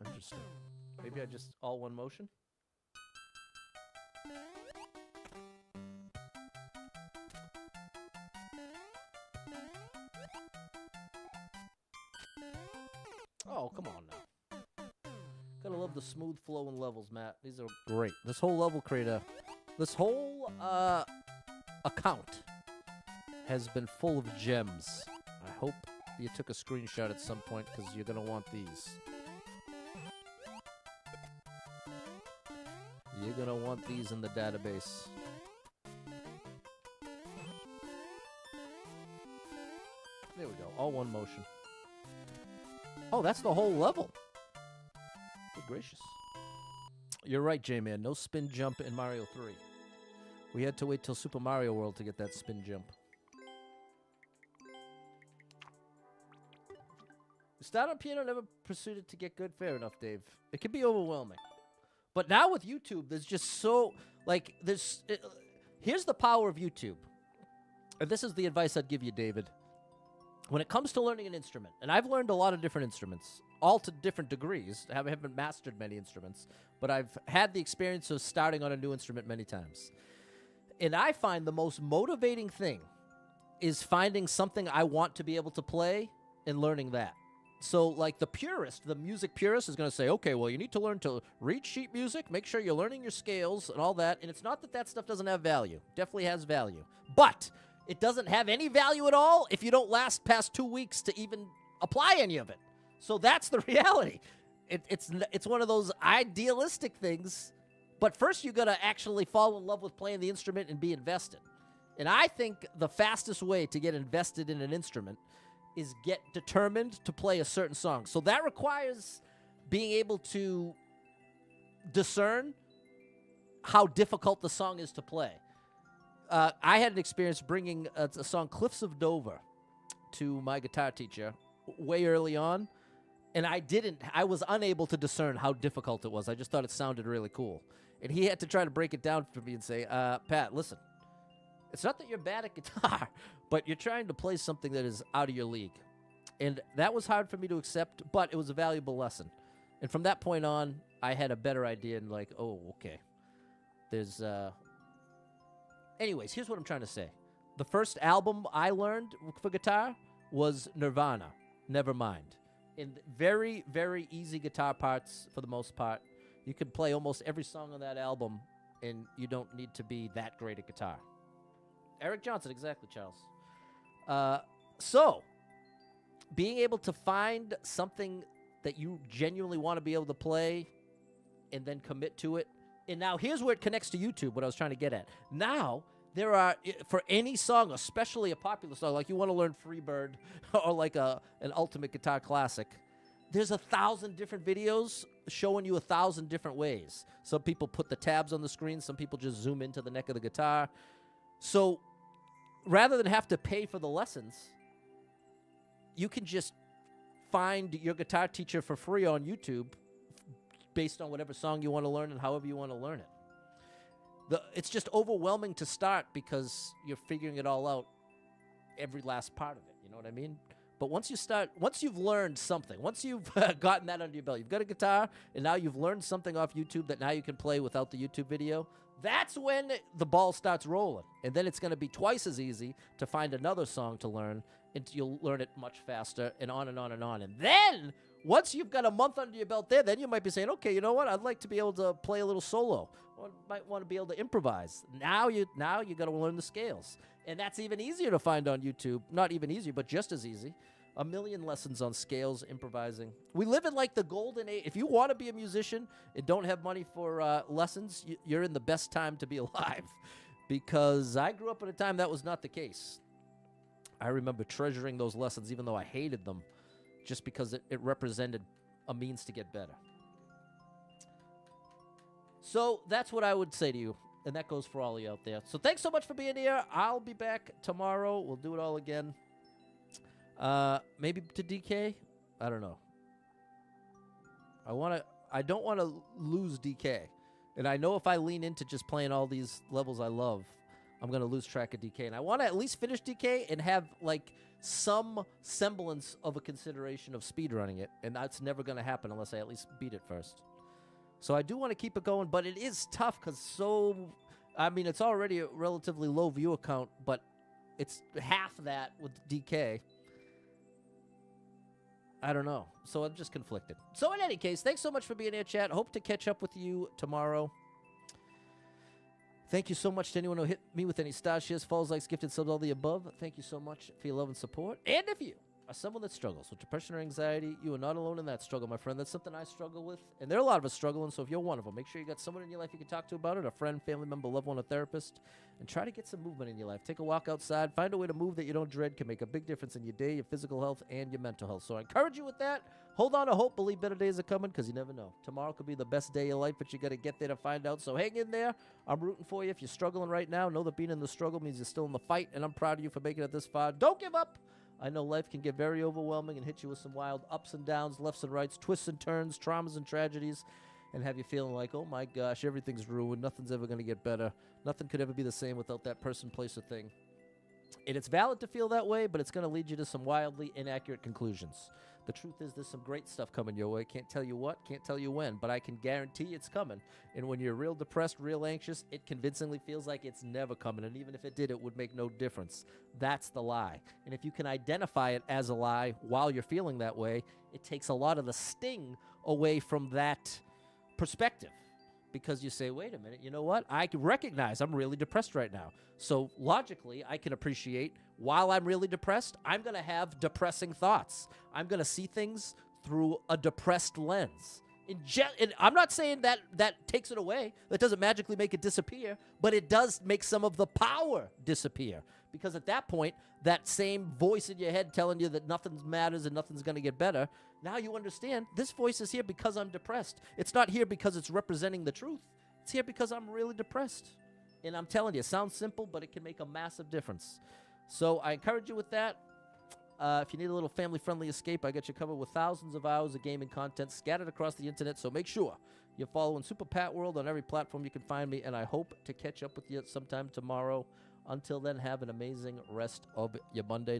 Interesting. Maybe I just all one motion? Oh, come on now. Gotta love the smooth flowing levels, Matt. These are great. This whole level creator, this whole account has been full of gems. I hope you took a screenshot at some point because you're gonna want these. You're gonna want these in the database. There we go. All one motion. Oh, that's the whole level. Good gracious. You're right, J-Man. No spin jump in Mario 3. We had to wait till Super Mario World to get that spin jump. Start on piano, never pursued it to get good. Fair enough, Dave. It can be overwhelming. But now with YouTube, there's just so, like, here's the power of YouTube. And this is the advice I'd give you, David. When it comes to learning an instrument, and I've learned a lot of different instruments, all to different degrees. I haven't mastered many instruments, but I've had the experience of starting on a new instrument many times. And I find the most motivating thing is finding something I want to be able to play and learning that. So, like, the purist, the music purist is going to say, okay, well, you need to learn to read sheet music, make sure you're learning your scales and all that. And it's not that that stuff doesn't have value. Definitely has value. But it doesn't have any value at all if you don't last past 2 weeks to even apply any of it. So that's the reality. It's one of those idealistic things. But first, you got to actually fall in love with playing the instrument and be invested. And I think the fastest way to get invested in an instrument is get determined to play a certain song. So that requires being able to discern how difficult the song is to play. I had an experience bringing a song Cliffs of Dover to my guitar teacher way early on, and I was unable to discern how difficult it was. I just thought it sounded really cool. And he had to try to break it down for me and say, Pat, listen, it's not that you're bad at guitar, but you're trying to play something that is out of your league. And that was hard for me to accept, but it was a valuable lesson. And from that point on, I had a better idea and like, oh, okay. There's, anyways, here's what I'm trying to say. The first album I learned for guitar was Nirvana, Nevermind. In very, very easy guitar parts for the most part. You can play almost every song on that album, and you don't need to be that great at guitar. Eric Johnson, exactly, Charles. So, being able to find something that you genuinely want to be able to play and then commit to it. And now here's where it connects to YouTube, what I was trying to get at. Now, there are, for any song, especially a popular song, like you want to learn Freebird or like an ultimate guitar classic, there's 1,000 different videos showing you 1,000 different ways. Some people put the tabs on the screen. Some people just zoom into the neck of the guitar. So rather than have to pay for the lessons, you can just find your guitar teacher for free on YouTube based on whatever song you want to learn and however you want to learn it. It's just overwhelming to start because you're figuring it all out, every last part of it. You know what I mean? But once you've learned something, once you've gotten that under your belt, you've got a guitar, and now you've learned something off YouTube that now you can play without the YouTube video, that's when the ball starts rolling. And then it's going to be twice as easy to find another song to learn, and you'll learn it much faster, and on and on and on. And then, once you've got a month under your belt there, then you might be saying, okay, you know what? I'd like to be able to play a little solo. Or might want to be able to improvise. Now you got to learn the scales. And that's even easier to find on YouTube. Not even easier, but just as easy. 1 million lessons on scales, improvising. We live in like the golden age. If you want to be a musician and don't have money for lessons, you're in the best time to be alive. Because I grew up at a time that was not the case. I remember treasuring those lessons even though I hated them, just because it represented a means to get better. So that's what I would say to you, and that goes for all of you out there. So thanks so much for being here. I'll be back tomorrow. We'll do it all again. Maybe to DK? I don't know. I don't want to lose DK. And I know if I lean into just playing all these levels I love, I'm going to lose track of DK. And I want to at least finish DK and have, like, some semblance of a consideration of speedrunning it. And that's never going to happen unless I at least beat it first. So I do want to keep it going, but it is tough because it's already a relatively low viewer count, but it's half that with DK. I don't know. So I'm just conflicted. So in any case, thanks so much for being here, chat. Hope to catch up with you tomorrow. Thank you so much to anyone who hit me with any stars, shares, follows, likes, gifted, subs, all the above. Thank you so much for your love and support. And if you are someone that struggles with depression or anxiety, you are not alone in that struggle, my friend. That's something I struggle with. And there are a lot of us struggling, so if you're one of them, make sure you got someone in your life you can talk to about it, a friend, family member, loved one, a therapist, and try to get some movement in your life. Take a walk outside. Find a way to move that you don't dread. Can make a big difference in your day, your physical health, and your mental health. So I encourage you with that. Hold on to hope. Believe better days are coming because you never know. Tomorrow could be the best day of your life, but you got to get there to find out. So hang in there. I'm rooting for you. If you're struggling right now, know that being in the struggle means you're still in the fight, and I'm proud of you for making it this far. Don't give up. I know life can get very overwhelming and hit you with some wild ups and downs, lefts and rights, twists and turns, traumas and tragedies, and have you feeling like, oh my gosh, everything's ruined. Nothing's ever going to get better. Nothing could ever be the same without that person, place, or thing. And it's valid to feel that way, but it's going to lead you to some wildly inaccurate conclusions. The truth is there's some great stuff coming your way. Can't tell you what, can't tell you when, but I can guarantee it's coming. And when you're real depressed, real anxious, it convincingly feels like it's never coming. And even if it did, it would make no difference. That's the lie. And if you can identify it as a lie while you're feeling that way, it takes a lot of the sting away from that perspective. Because you say, wait a minute, you know what? I can recognize I'm really depressed right now. So logically, I can appreciate while I'm really depressed, I'm going to have depressing thoughts. I'm going to see things through a depressed lens. And I'm not saying that takes it away. That doesn't magically make it disappear, but it does make some of the power disappear. Because at that point, that same voice in your head telling you that nothing matters and nothing's going to get better, Now you understand this voice is here because I'm depressed. It's not here because it's representing the truth. It's here because I'm really depressed. And I'm telling you, it sounds simple, but it can make a massive difference. So I encourage you with that. If you need a little family-friendly escape, I got you covered with thousands of hours of gaming content scattered across the internet. So make sure you're following Super Pat World on every platform you can find me. And I hope to catch up with you sometime tomorrow. Until then, have an amazing rest of your Monday night.